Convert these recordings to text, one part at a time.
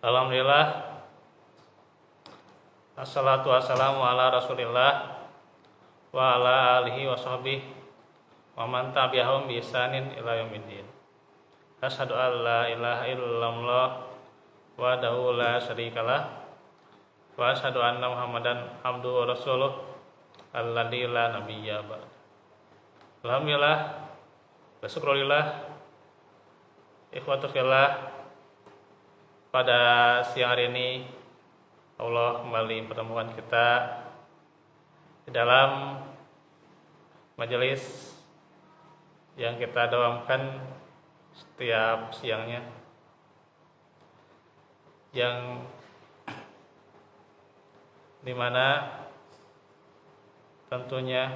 Alhamdulillah, assalatu wassalamu ala rasulillah wa ala alihi wa sahbihi wa man tabi'ahum bi ihsanin ila yaumiddin. Asyhadu an la ilaha illallah wahdahu la syarikalah wa asyhadu anna Muhammadan abduhu wa rasuluh alladzi la nabiyya ba'd. Alhamdulillah, bersyukurillah, ikhwatu fillah. Pada siang hari ini Allah kembali mempertemukan kita di dalam majelis yang kita doakan setiap siangnya, yang dimana tentunya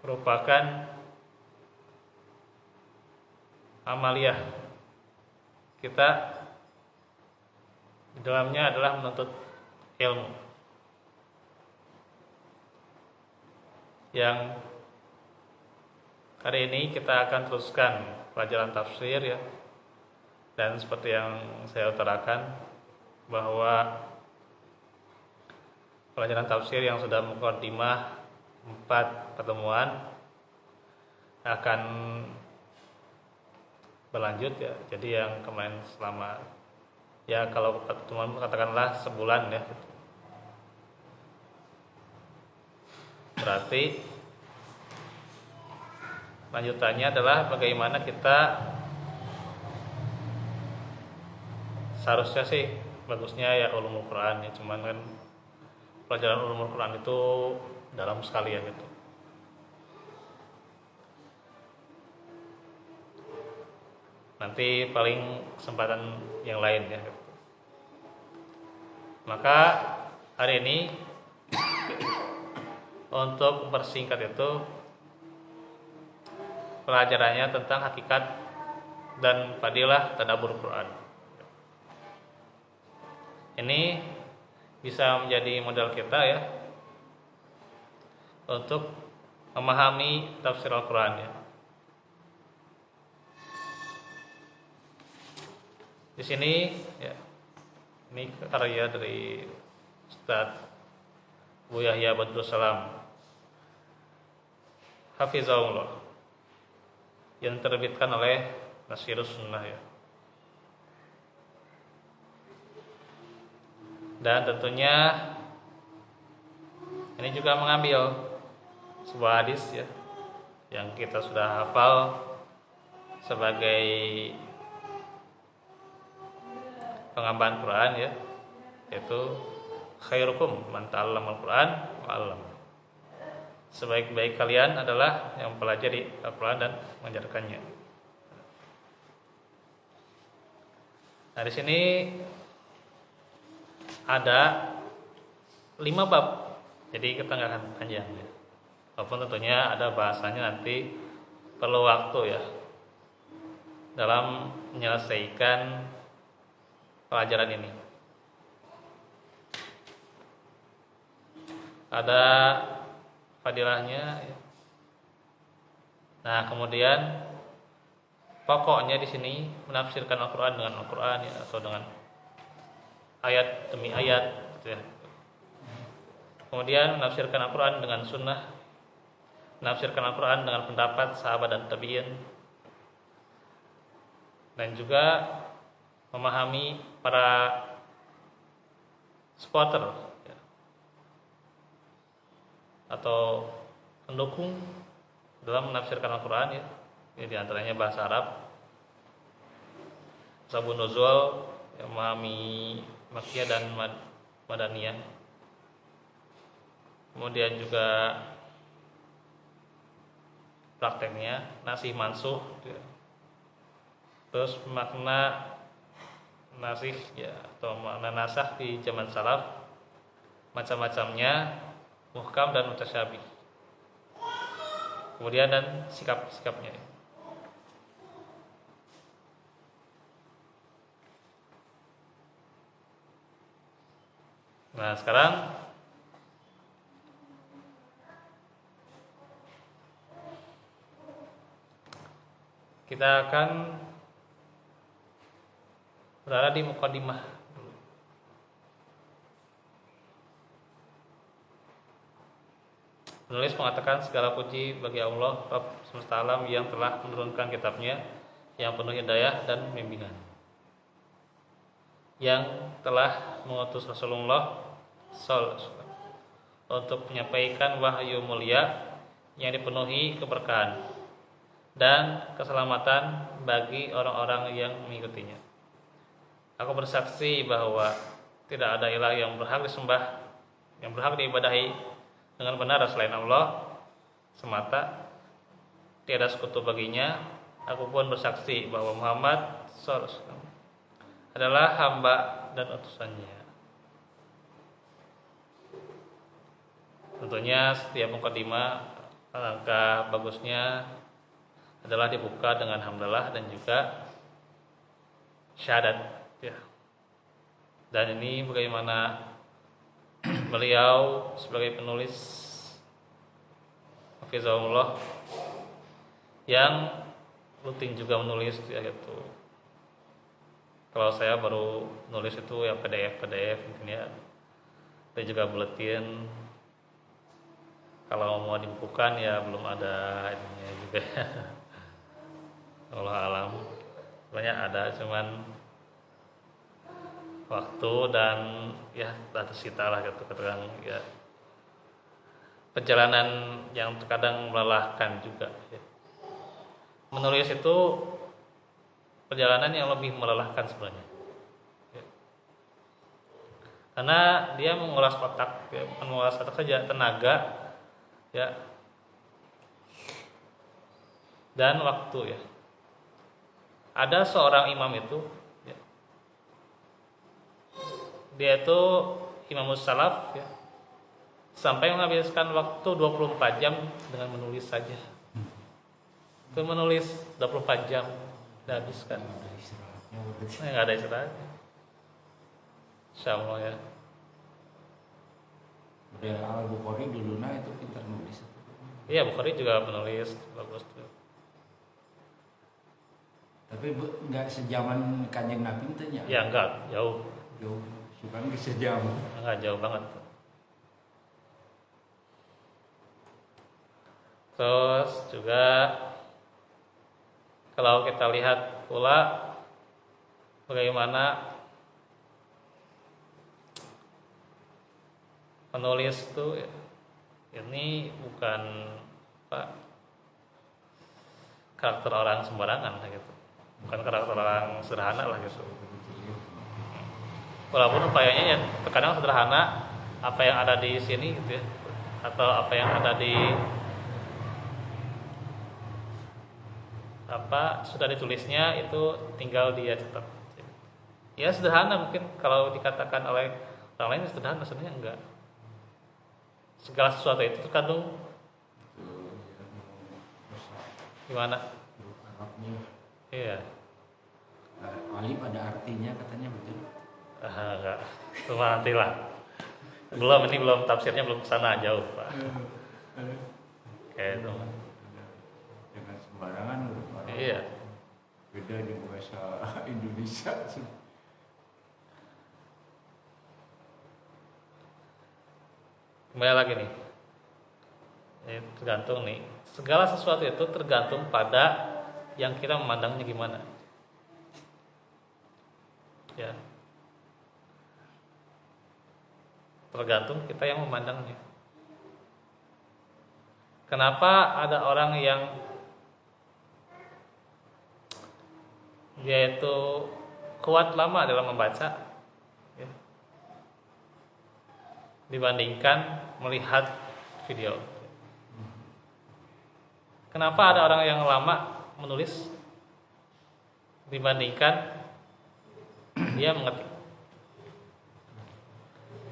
merupakan amaliyah kita di dalamnya adalah menuntut ilmu, yang hari ini kita akan teruskan pelajaran tafsir ya. Dan seperti yang saya utarakan bahwa pelajaran tafsir yang sudah mukadimah 4 pertemuan akan berlanjut ya. Jadi yang kemarin selama ya kalau pertemuan katakanlah sebulan ya, berarti lanjutannya adalah bagaimana kita seharusnya sih bagusnya ya ulumul Quran ya, cuman kan pelajaran ulumul Quran itu dalam sekali ya gitu. Nanti paling kesempatan yang lain ya. Maka hari ini untuk mempersingkat itu pelajarannya tentang hakikat dan fadilah tadabbur Quran. Ini bisa menjadi modal kita ya untuk memahami tafsir Al-Quran ya. Di sini ya, ini karya dari Ustaz Bu Yahya Badrus Salam Hafizahullah yang terbitkan oleh Nasirus Sunnah ya. Dan tentunya ini juga mengambil sebuah hadis ya yang kita sudah hafal sebagai pengambahan Quran ya, yaitu khairukum man ta'allamal Quran wa 'allama. Sebaik-baik kalian adalah yang mempelajari Al-Quran dan mengajarkannya. Nah, di sini ada 5 bab. Jadi kita nggak akan panjang ya. Walaupun tentunya ada bahasanya nanti perlu waktu ya dalam menyelesaikan pelajaran ini. Ada fadilahnya ya. Nah, kemudian pokoknya di sini menafsirkan Al-Quran dengan Al-Quran ya, atau dengan ayat demi ayat gitu ya. Kemudian menafsirkan Al-Quran dengan sunnah, menafsirkan Al-Quran dengan pendapat sahabat dan tabi'in, dan juga memahami para supporter ya, atau pendukung dalam menafsirkan Al-Quran ya. Ini diantaranya bahasa Arab, sabun nuzul, yang memahami Makkiyah dan Madaniyah. Kemudian juga prakteknya nasih mansuh ya. Terus makna nasih ya, atau makna nasakh di zaman salaf, macam-macamnya, muhkam dan mutasyabih. Kemudian dan sikap-sikapnya. Nah, sekarang kita akan berada di mukadimah dulu. Penulis mengatakan segala puji bagi Allah Rabb semesta alam yang telah menurunkan kitabnya yang penuh hidayah dan bimbingan, yang telah mengutus Rasulullah SAW untuk menyampaikan wahyu mulia yang dipenuhi keberkahan dan keselamatan bagi orang-orang yang mengikutinya. Aku bersaksi bahwa tidak ada ilah yang berhak disembah, yang berhak diibadahi dengan benar selain Allah semata, tiada sekutu baginya. Aku pun bersaksi bahwa Muhammad SAW adalah hamba dan utusannya. Tentunya setiap mukadimah alangkah bagusnya adalah dibuka dengan hamdalah dan juga syahadat ya. Dan ini bagaimana beliau sebagai penulis hafizahullah yang rutin juga menulis ya gitu. Kalau saya baru nulis itu ya PDF mungkin ya. Dan juga buletin. Kalau mau dibukukan ya belum ada ininya juga. Allah alam. Banyak ada cuman waktu dan ya tersita lah gitu kadang ya. Perjalanan yang terkadang melelahkan juga ya. Menulis itu perjalanan yang lebih melelahkan sebenarnya ya. Karena dia menguras otak ya, bukan menguras otak saja, tenaga ya dan waktu ya. Ada seorang imam itu ya, dia itu imamus salaf ya, sampai menghabiskan waktu 24 jam dengan menulis saja. Itu menulis 24 jam dihabiskan. Nggak ada istirahatnya. Insya Allah ya. Udah Al-Bukhari dulu itu pintar nulis. Iya, Bukhari juga penulis bagus tuh. Tapi nggak sejaman Kanjeng Nabi itu ya? Ya enggak, jauh. Jauh, bukan sejam. Enggak jauh banget tuh. Terus juga kalau kita lihat pula bagaimana penulis itu ya, ini bukan karakter orang sembarangan gitu, bukan karakter orang sederhana lah gitu. Walaupun upayanya ya terkadang sederhana, apa yang ada di sini gitu ya, atau apa yang ada di sudah ditulisnya itu tinggal dia cetak. Ya sederhana mungkin kalau dikatakan oleh orang lain sederhana, sebenarnya enggak. Segala sesuatu itu terkandung gimana? Iya. Alif ada artinya katanya betul. Enggak. Cuma nanti lah. Ini belum tafsirnya belum kesana jauh Pak. Kayak itu. Dengan sembarangan. Iya. Beda di bahasa Indonesia. Kembali lagi nih. Ini tergantung nih. Segala sesuatu itu tergantung pada yang kita memandangnya gimana. Ya. Tergantung kita yang memandangnya. Kenapa ada orang yang dia itu kuat lama dalam membaca ya, dibandingkan melihat video? Kenapa ada orang yang lama menulis dibandingkan dia mengetik?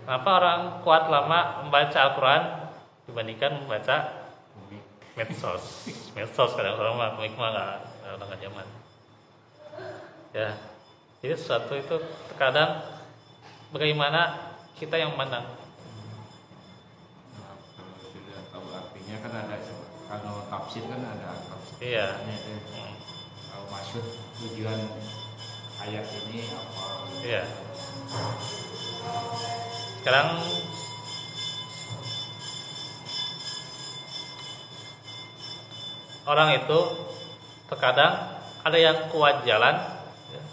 Kenapa orang kuat lama membaca Al-Quran dibandingkan membaca medsos? Medsos kadang-kadang mah komik mah nggak zaman. Ya, jadi sesuatu itu terkadang bagaimana kita yang memandang. Nah, kalau sudah tahu artinya kan ada, kalau tafsir kan ada tafsir. Iya. Kalau maksud tujuan ayat ini apa? Iya. Sekarang orang itu terkadang ada yang kuat jalan, ya,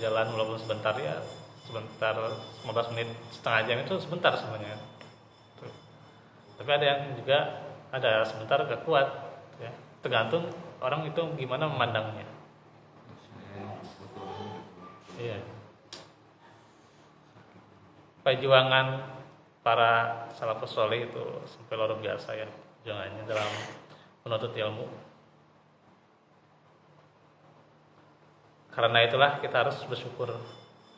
jalan walaupun sebentar, ya sebentar, 15 menit, setengah jam itu sebentar sebenarnya. Tuh. Tapi ada yang juga ada sebentar gak kuat, ya. Tergantung orang itu gimana memandangnya. Iya. Perjuangan para salafus soleh itu sampai luar biasa ya, perjuangannya dalam menuntut ilmu. Karena itulah kita harus bersyukur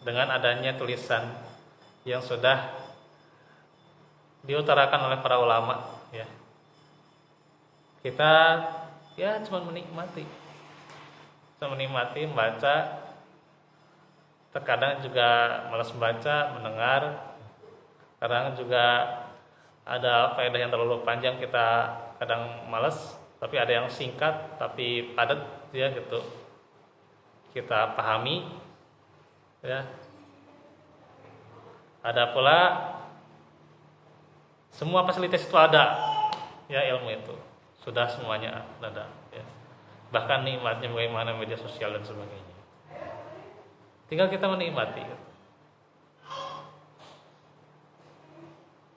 dengan adanya tulisan yang sudah diutarakan oleh para ulama, ya. Kita ya cuma menikmati membaca, terkadang juga malas membaca, mendengar, kadang juga ada faedah yang terlalu panjang kita kadang malas, tapi ada yang singkat tapi padat, ya gitu, kita pahami, ya. Ada pula semua fasilitas itu ada, ya, ilmu itu sudah semuanya ada, ya. Bahkan nikmatnya bagaimana media sosial dan sebagainya, tinggal kita menikmati.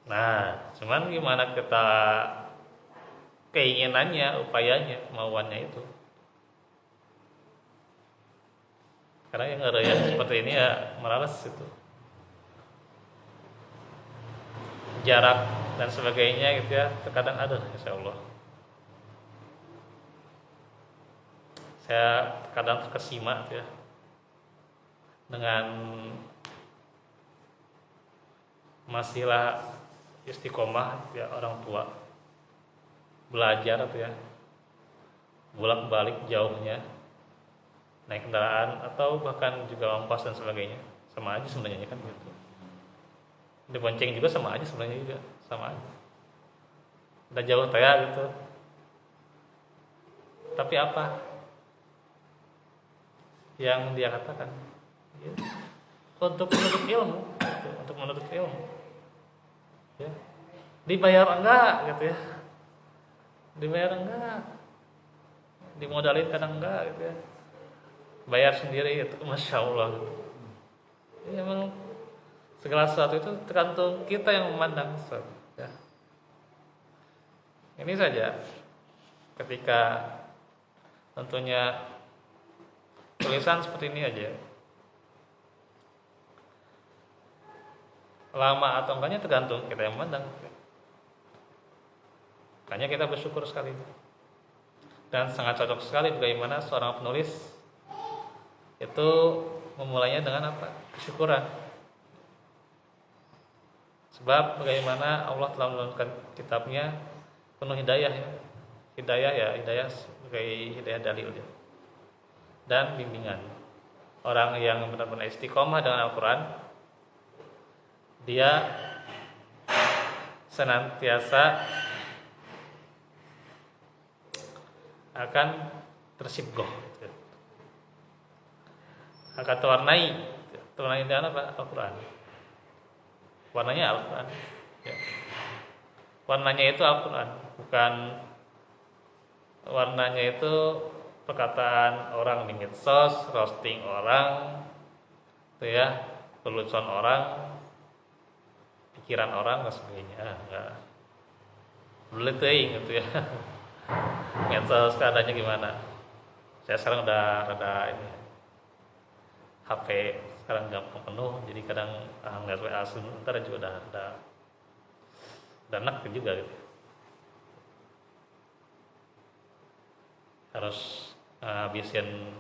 Nah, cuman gimana kita keinginannya, upayanya, kemauannya itu. Karena yang ada yang seperti ini ya malas itu, jarak dan sebagainya gitu ya, terkadang ada, insya Allah. Saya kadang terkesima ya dengan masihlah istiqomah ya orang tua belajar ya, bolak-balik jauhnya naik kendaraan atau bahkan juga ongkos dan sebagainya, sama aja sebenarnya kan gitu. Dibonceng juga sama aja sebenarnya, juga sama aja, udah jauh ya gitu. Tapi apa yang dia katakan, ya, untuk menuntut ilmu, gitu, untuk menuntut ilmu, ya, dibayar enggak gitu ya, dibayar enggak, dimodalin kadang enggak gitu ya, bayar sendiri itu, masya Allah. Ya, memang segala sesuatu itu tergantung kita yang memandang, ya. Ini saja, ketika tentunya tulisan seperti ini aja, lama atau enggaknya tergantung kita yang memandang. Makanya kita bersyukur sekali dan sangat cocok sekali bagaimana seorang penulis itu memulainya dengan apa? Kesyukuran. Sebab bagaimana Allah telah menurunkan kitabnya penuh hidayah, ya. Hidayah sebagai hidayah dalil, ya, dan bimbingan. Orang yang benar-benar istiqomah dengan Al-Quran, dia senantiasa akan tersibgoh, akan terwarnai dengan apa? Al-Quran. Warnanya Al-Quran, ya. Warnanya itu Al-Quran, bukan warnanya itu perkataan orang di medsos, roasting orang, itu ya, lelucon orang, pikiran orang dan sebagainya. Enggak boleh teing gitu ya. Medsos keadaannya gimana? Saya sekarang udah rada ini, HP sekarang gampang penuh, jadi kadang ngeliat WA sebentar juga udah enak juga gitu. Harus habisin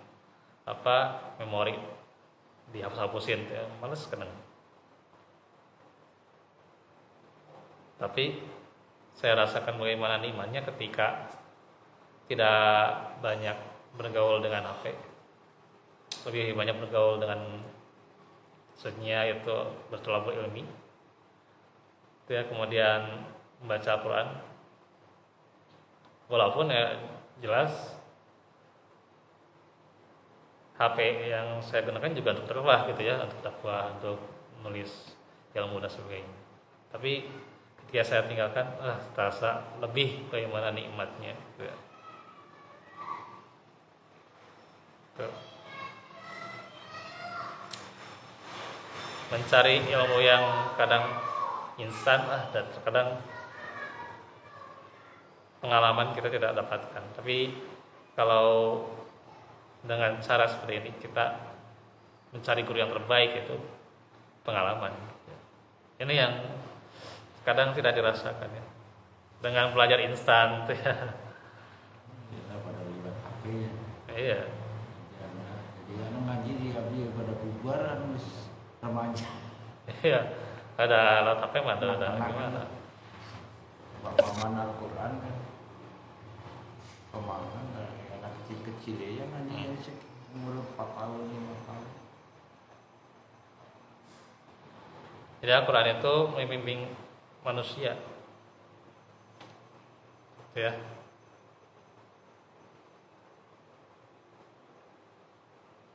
apa memori, dihapus-hapusin ya, males kadang. Tapi saya rasakan bagaimana nikmatnya ketika tidak banyak bergaul dengan HP, lebih banyak bergaul dengan maksudnya itu bertolabul ilmi, itu ya, kemudian membaca Al-Quran, walaupun ya jelas HP yang saya gunakan juga untuk dakwah gitu ya, untuk dakwah, untuk nulis ilmu dan sebagainya. Tapi ketika saya tinggalkan, terasa lebih bagaimana nikmatnya gitu ya. Tuh. Mencari ilmu yang kadang instan dan terkadang pengalaman kita tidak dapatkan. Tapi kalau dengan cara seperti ini kita mencari guru yang terbaik itu pengalaman. Ini yang kadang tidak dirasakan ya. Dengan belajar instan tuh ya. Kita pada libat HP ya. Iya. Jadi anu ngaji di abdi pada bubar anu remaja. Iya. Ada alat HP mah ada gimana? Paman Al-Qur'an kan. Pemahaman dari anak kecil-kecil ya ngaji umur 4 tahun 5 tahun. Jadi Al-Quran itu membimbing manusia, ya.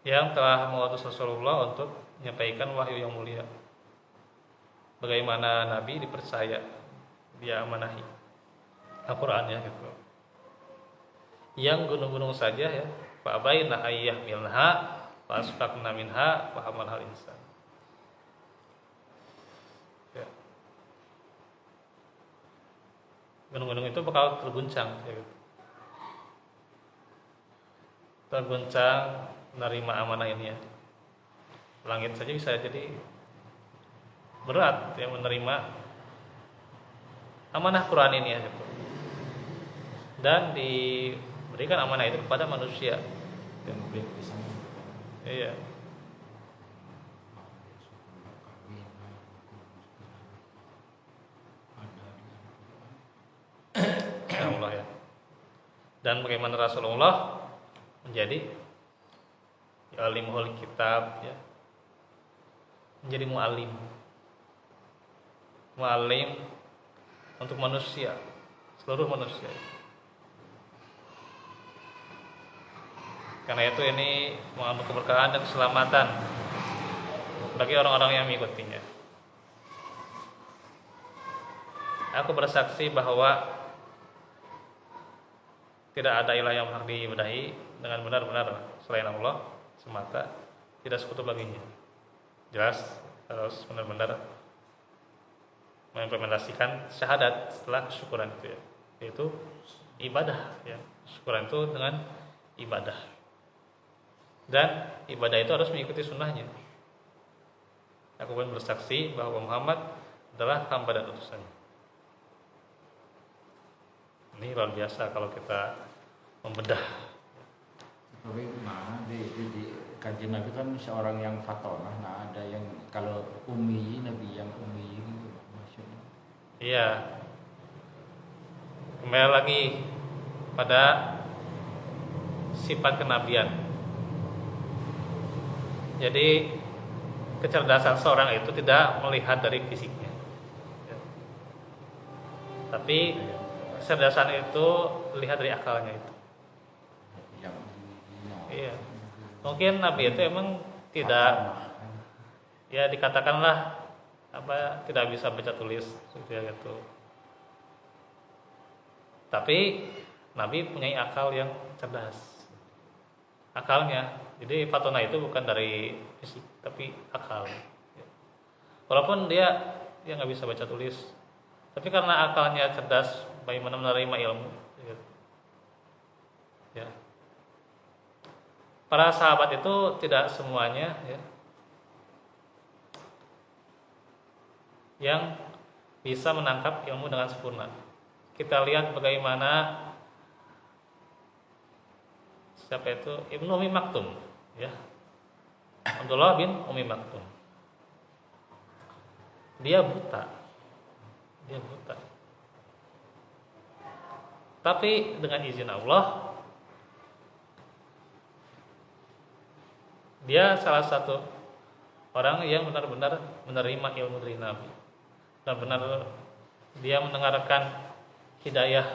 Yang telah mengutus Rasulullah untuk menyampaikan wahyu yang mulia. Bagaimana Nabi dipercaya, dia amanahi Al-Qurannya gitu. Yang gunung-gunung saja ya, fa'abaina ayyah milha, fa'asfaqna minha, fa'amalhal insan. Ya. Gunung-gunung itu bakal terguncang ya gitu. Terguncang menerima amanah ini ya. Langit saja bisa jadi berat ya menerima amanah Quran ini ya gitu. Dan diberikan amanah itu kepada manusia. Template di sana. Iya. Allah ya. Dan bagaimana Rasulullah menjadi alimul kitab ya. Menjadi muallim. Muallim untuk manusia, seluruh manusia. Karena itu ini mengandung keberkahan dan keselamatan bagi orang-orang yang mengikutinya. Aku bersaksi bahwa tidak ada ilah yang berhak diibadahi dengan benar-benar selain Allah semata, tidak sekutu baginya. Jelas harus benar-benar mengimplementasikan syahadat setelah kesyukuran itu ya, yaitu ibadah ya. Syukuran itu dengan ibadah. Dan ibadah itu harus mengikuti sunnahnya. Aku pun bersaksi bahwa Muhammad adalah hamba dan utusannya. Ini luar biasa kalau kita membedah. Tapi mana di kajian Nabi kan seorang yang fatonah, nah ada yang kalau ummi, Nabi yang ummi gitu maksudnya. Iya. Kembali lagi pada sifat kenabian. Jadi kecerdasan seorang itu tidak melihat dari fisiknya, ya. Tapi kecerdasan itu lihat dari akalnya itu. Iya. Mungkin Nabi itu emang tidak, ya dikatakanlah tidak bisa baca tulis gitu. Tapi Nabi punya akal yang cerdas. Akalnya. Jadi fatona itu bukan dari fisik, tapi akal. Walaupun dia nggak bisa baca tulis, tapi karena akalnya cerdas, bagaimana menerima ilmu. Ya. Para sahabat itu tidak semuanya ya, yang bisa menangkap ilmu dengan sempurna. Kita lihat bagaimana siapa itu Ibnu Umi Maktum, ya, Abdullah bin Umi Maktum. Dia buta, tapi dengan izin Allah, dia salah satu orang yang benar-benar menerima ilmu dari Nabi. Benar-benar dia mendengarkan hidayah,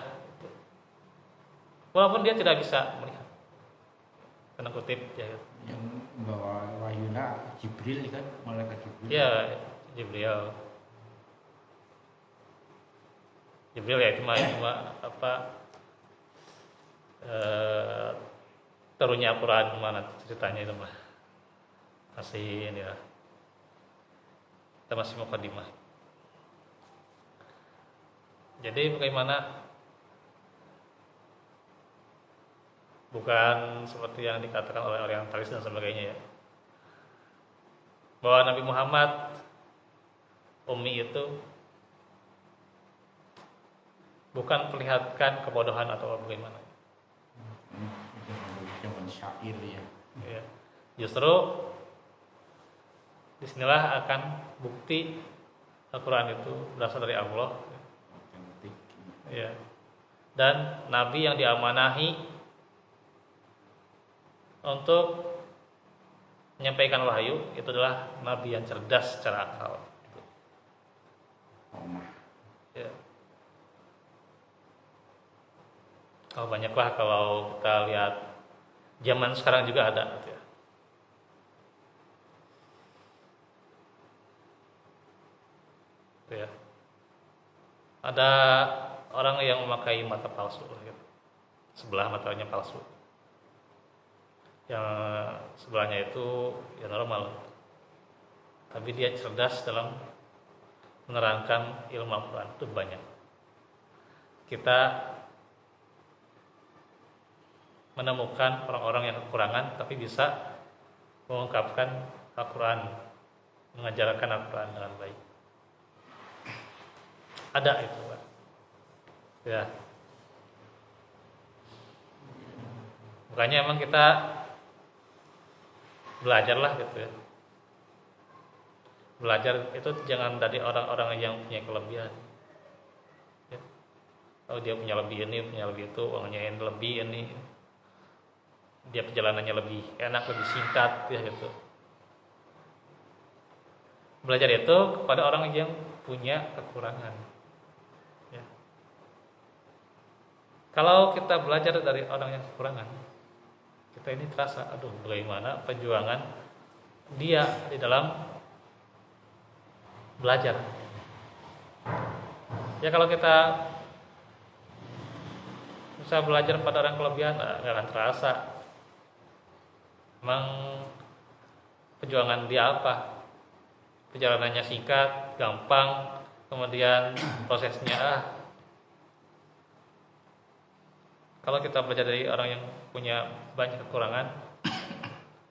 walaupun dia tidak bisa melihat. tanda kutip ya. Yang membawa wahyuna Jibril kan, malaikat Jibril. Ya, Jibril. Jibril ya cuma apa turunnya Al-Quran mana ceritanya itu mah masih ini lah, kita masih mukadimah. Jadi bagaimana, bukan seperti yang dikatakan oleh orientalis dan sebagainya ya, bahwa Nabi Muhammad ummi itu bukan perlihatkan kebodohan atau bagaimana. Jangan syair ya. Ya. Justru disinilah akan bukti Al-Quran itu berasal dari Allah. Otentik. Ya. Dan Nabi yang diamanahi untuk menyampaikan wahyu itu adalah Nabi yang cerdas secara akal. Ya. Oh, banyaklah kalau kita lihat zaman sekarang juga ada gitu ya. Gitu ya. Ada orang yang memakai mata palsu gitu. Sebelah matanya palsu. Yang sebelahnya itu ya normal. Tapi dia cerdas dalam menerangkan ilmu Al-Quran itu banyak. Kita menemukan orang-orang yang kekurangan tapi bisa mengungkapkan Al-Quran, mengajarkan Al-Quran dengan baik. Ada itu, Pak. Ya. Makanya emang kita belajarlah gitu ya. Belajar itu jangan dari orang-orang yang punya kelebihan. Ya. Oh dia punya lebih ini, punya lebih itu, uangnya yang lebih ini. Dia perjalanannya lebih enak, lebih singkat ya gitu. Belajar itu kepada orang yang punya kekurangan. Ya. Kalau kita belajar dari orang yang kekurangan, kita ini terasa, aduh bagaimana perjuangan dia di dalam belajar. Ya kalau kita bisa belajar pada orang kelebihan, nggak akan terasa. Emang perjuangan dia apa? Perjalanannya singkat, gampang, kemudian prosesnya Kalau kita belajar dari orang yang punya banyak kekurangan,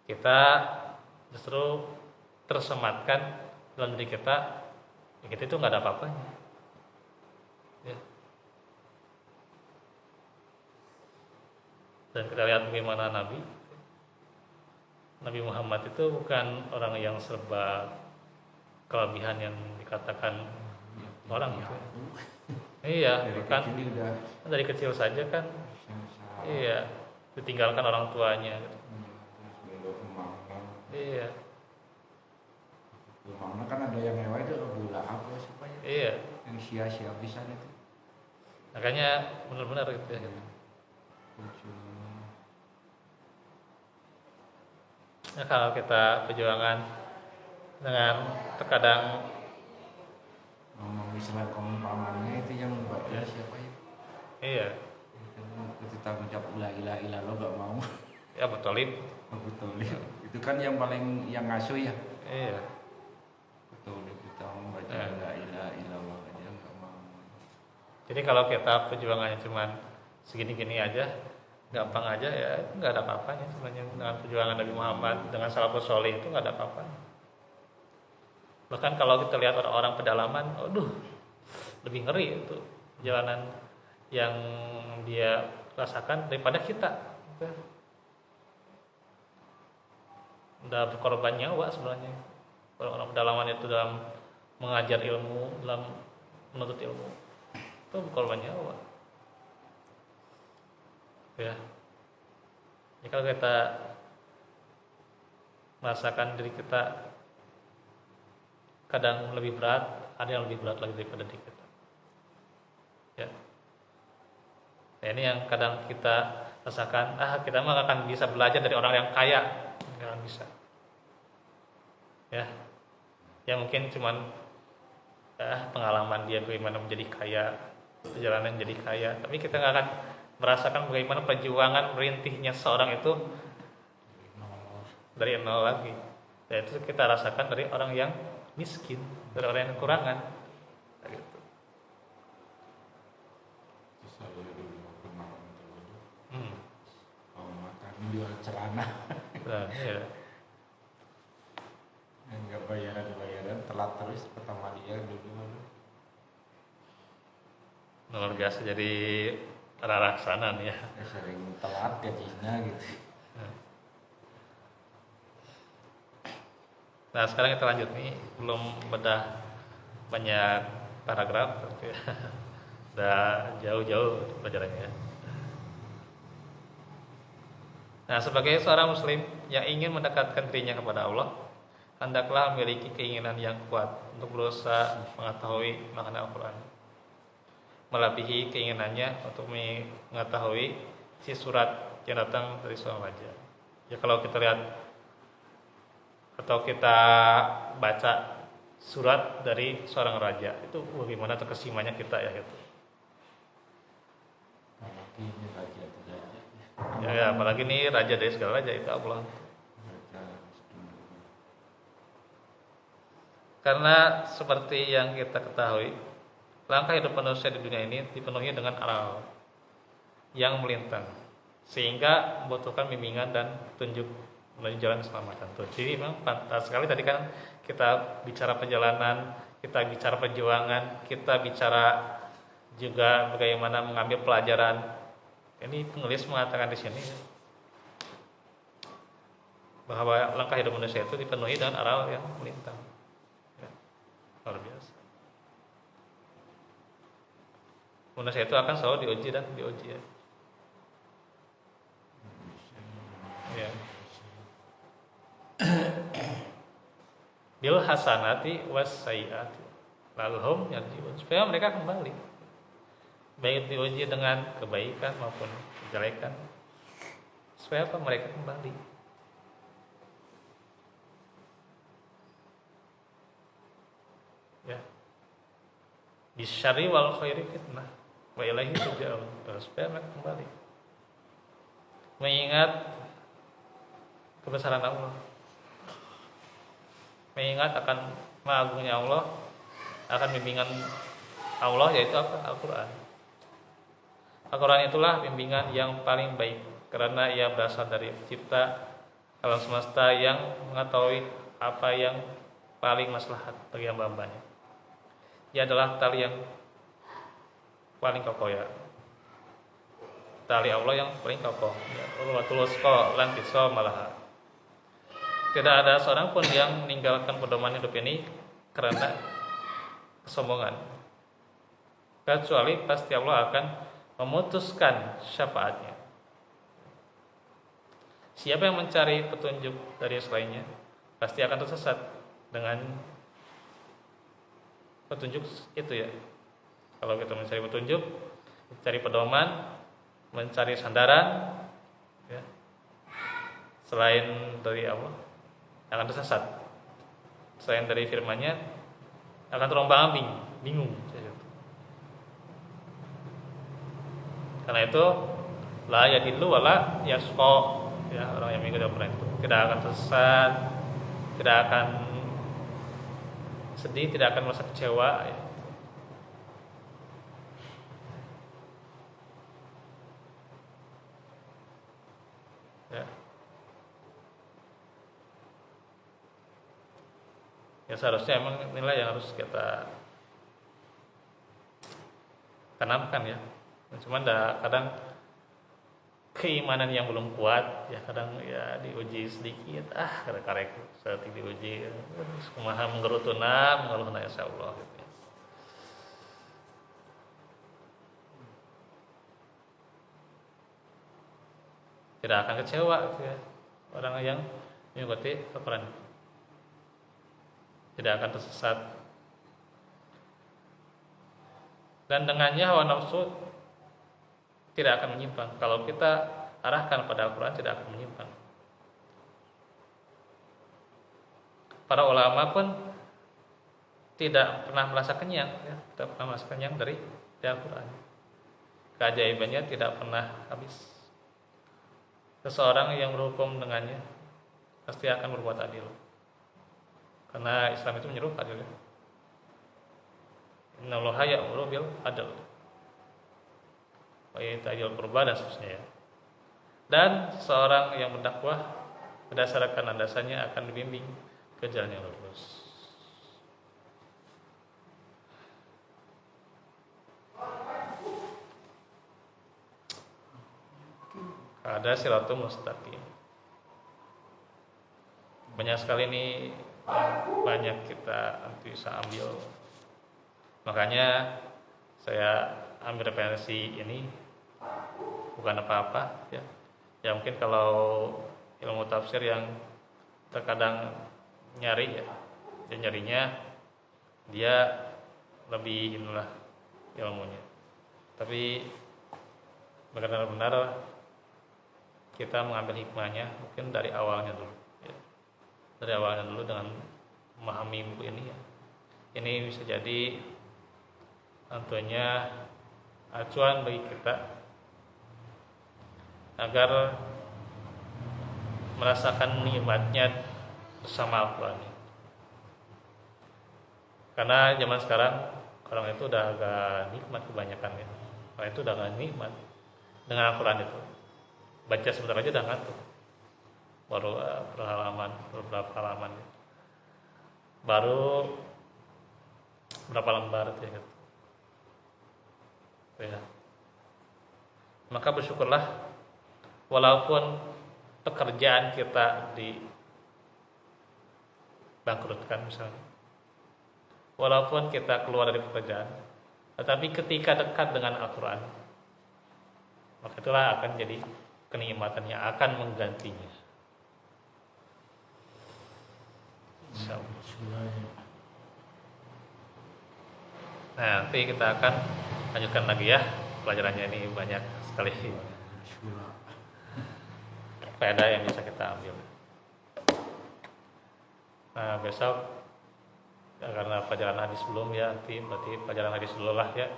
kita justru tersematkan dalam diri kita, ya kita itu nggak ada apa-apanya. Ya. Dan kita lihat bagaimana Nabi Muhammad itu bukan orang yang serba kelebihan yang dikatakan orang gitu. Iya, kan dari kecil saja kan. Iya, ditinggalkan orang tuanya. Iya. Mana kan ada yang mewah itu gula apa supaya? Iya. Yang sia-sia bisa itu. Makanya benar-benar gitu ya. Nah, kalau kita perjuangan dengan terkadang ngomong istilah pamannya itu yang membuatnya siapa ya? iya. Kita mengucap la ilaha illallah gak mau. Ya betul. Betul. Itu kan yang paling yang ngasuh ya. Iya. Betul kita membaca la ilaha illallah aja gak mau. Jadi kalau kita perjuangannya cuma segini-gini aja, gampang aja ya, itu nggak ada apa-apanya sebenarnya dengan perjuangan Nabi Muhammad dengan salafus soleh itu nggak ada apa-apanya. Bahkan kalau kita lihat orang-orang pedalaman, aduh, lebih ngeri itu perjalanan yang dia rasakan daripada kita. Udah berkorban nyawa sebenarnya orang-orang pedalaman itu dalam mengajar ilmu, dalam menuntut ilmu, itu berkorban nyawa. Ya. Jadi kalau kita merasakan diri kita kadang lebih berat, ada yang lebih berat lagi daripada diri kita. Ya. Nah, ini yang kadang kita rasakan kita mah akan bisa belajar dari orang yang kaya, nggak akan bisa ya. Yang mungkin cuman pengalaman dia bagaimana menjadi kaya, perjalanan menjadi kaya, tapi kita nggak akan merasakan bagaimana perjuangan merintihnya seorang itu dari nol lagi. Dan itu kita rasakan dari orang yang miskin, dari orang yang kekurangan gitu. Saya dulu pernah mau makan jual celana Nah, ya. nggak bayaran telat terus pertama dia dulu Luar biasa jadi raksana nih ya. sering telat gajinya gitu. Nah sekarang kita lanjut nih, belum bedah banyak paragraf tapi udah jauh-jauh pelajarannya. Nah sebagai seorang muslim yang ingin mendekatkan dirinya kepada Allah, hendaklah memiliki keinginan yang kuat untuk berusaha mengetahui makna Al-Quran, melebihi keinginannya untuk mengetahui isi surat yang datang dari seorang raja. Ya kalau kita lihat atau kita baca surat dari seorang raja itu bagaimana terkesimanya kita ya gitu. Apalagi ini raja Ya, apalagi nih raja dari segala raja itu Allah. Karena seperti yang kita ketahui, langkah hidup manusia di dunia ini dipenuhi dengan aral yang melintang, sehingga membutuhkan bimbingan dan petunjuk menuju jalan keselamatan. Jadi memang pantas sekali tadi kan kita bicara perjalanan, kita bicara perjuangan, kita bicara juga bagaimana mengambil pelajaran. Ini penulis mengatakan di sini bahwa langkah hidup manusia itu dipenuhi dengan aral yang melintang. Ya, luar biasa. Manusia itu akan selalu diuji dan diuji ya. Ya. Bil hasanati was sayiati laluhum yarjiun, supaya mereka kembali, baik diuji dengan kebaikan maupun kejelekan, supaya apa? Mereka kembali. Ya. Bisyari wal khairi fitnah wa ilaihi turja'un, supaya mereka kembali mengingat kebesaran Allah, mengingat akan mengagungnya Allah, akan bimbingan Allah, yaitu apa? Al-Quran. Al-Quran itulah bimbingan yang paling baik, karena ia berasal dari pencipta alam semesta yang mengetahui apa yang paling maslahat bagi hamba-hambanya. Ia adalah tali yang paling kokoh ya, tali Allah yang paling kokoh ya. Urwatul wusqa lan tisqa malaha. Tidak ada seorang pun yang meninggalkan pedoman hidup ini karena kesombongan, kecuali pasti Allah akan memutuskan syafaatnya. Siapa yang mencari petunjuk dari selainnya pasti akan tersesat dengan petunjuk itu ya. Kalau kita mencari petunjuk, mencari pedoman, mencari sandaran ya, selain dari Allah, akan tersesat. Selain dari firman-Nya akan terombang-ambing, bingung. Karena itu la yadillu wala yasqa, ya, orang yang mengikuti Al-Quran itu tidak akan tersesat, tidak akan sedih, tidak akan merasa kecewa ya. Ya seharusnya emang nilai yang harus kita tanamkan ya. Cuman kadang keimanan yang belum kuat ya, kadang ya diuji sedikit karek saat diuji kumaha menggerutuna mengeluhna insyaallah gitu ya. Tidak akan kecewa gitu ya, orang yang mengikuti Al-Quran tidak akan tersesat, dan dengannya hawa nafsu tidak akan menyimpang. Kalau kita arahkan pada Al-Quran tidak akan menyimpang. Para ulama pun tidak pernah merasa kenyang, ya, tidak pernah merasa kenyang dari Al-Quran. Keajaibannya tidak pernah habis. Seseorang yang berhukum dengannya pasti akan berbuat adil, karena Islam itu menyeru adil. Innallaha ya'muru bil adl wa ita'il qurba dan seterusnya. Dan seorang yang berdakwah berdasarkan landasannya akan dibimbing ke jalan yang lurus. Ada siratul mustaqim. Banyak sekali ini banyak kita nanti bisa ambil. Makanya saya ambil referensi ini bukan apa-apa ya. Ya mungkin kalau ilmu tafsir yang terkadang nyari ya, dia nyarinya dia lebih inilah ilmunya. Tapi benar-benar kita mengambil hikmahnya mungkin dari awalnya dulu ya. Dari awalnya dulu dengan memahami buku ini ya. Ini bisa jadi tentunya acuan bagi kita agar merasakan nikmatnya bersama Al-Quran. Karena zaman sekarang orang itu udah agak nikmat kebanyakan ya. Orang itu udah agak nikmat dengan Al-Quran itu. Baca sebentar aja udah ngantuk. Baru beberapa halaman. Baru berapa lembar ya gitu. Ya. Maka bersyukurlah walaupun pekerjaan kita dibangkrutkan misalnya, walaupun kita keluar dari pekerjaan, tetapi ketika dekat dengan Al-Quran, maka itulah akan jadi kenikmatan yang akan menggantinya. Nah, nanti kita akan lanjutkan lagi ya pelajarannya, ini banyak sekali faedah yang bisa kita ambil. Nah besok ya, karena pelajaran hadis belum ya, nanti berarti pelajaran hadis dulu lah ya,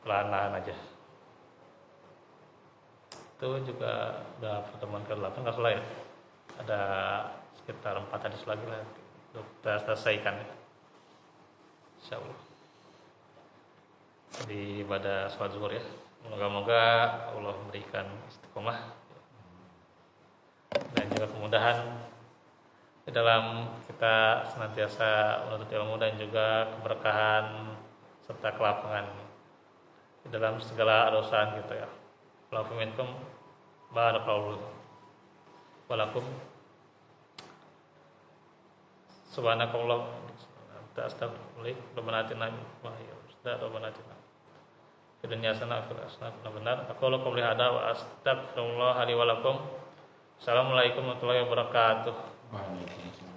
pelan-pelan aja. Itu juga udah pertemuan ke-8 nggak salah ya, ada sekitar 4 hadis lagi lah untuk kita selesaikan ya, insyaallah di ibadah sholat zuhur ya. Moga-moga Allah memberikan istiqomah dan juga kemudahan di dalam kita senantiasa menuntut ilmu, dan juga keberkahan serta kelapangan di dalam segala urusan kita ya. Walakum minkum barakallahu walakum subhanakallah astagfirullah rabbana atina wa rabbana atina fid dunya hasanah wa fil akhirati benar. Aku lakum li hada wa astaghfirullah li wa lakum. Assalamualaikum warahmatullahi wabarakatuh. Waalaikumsalam.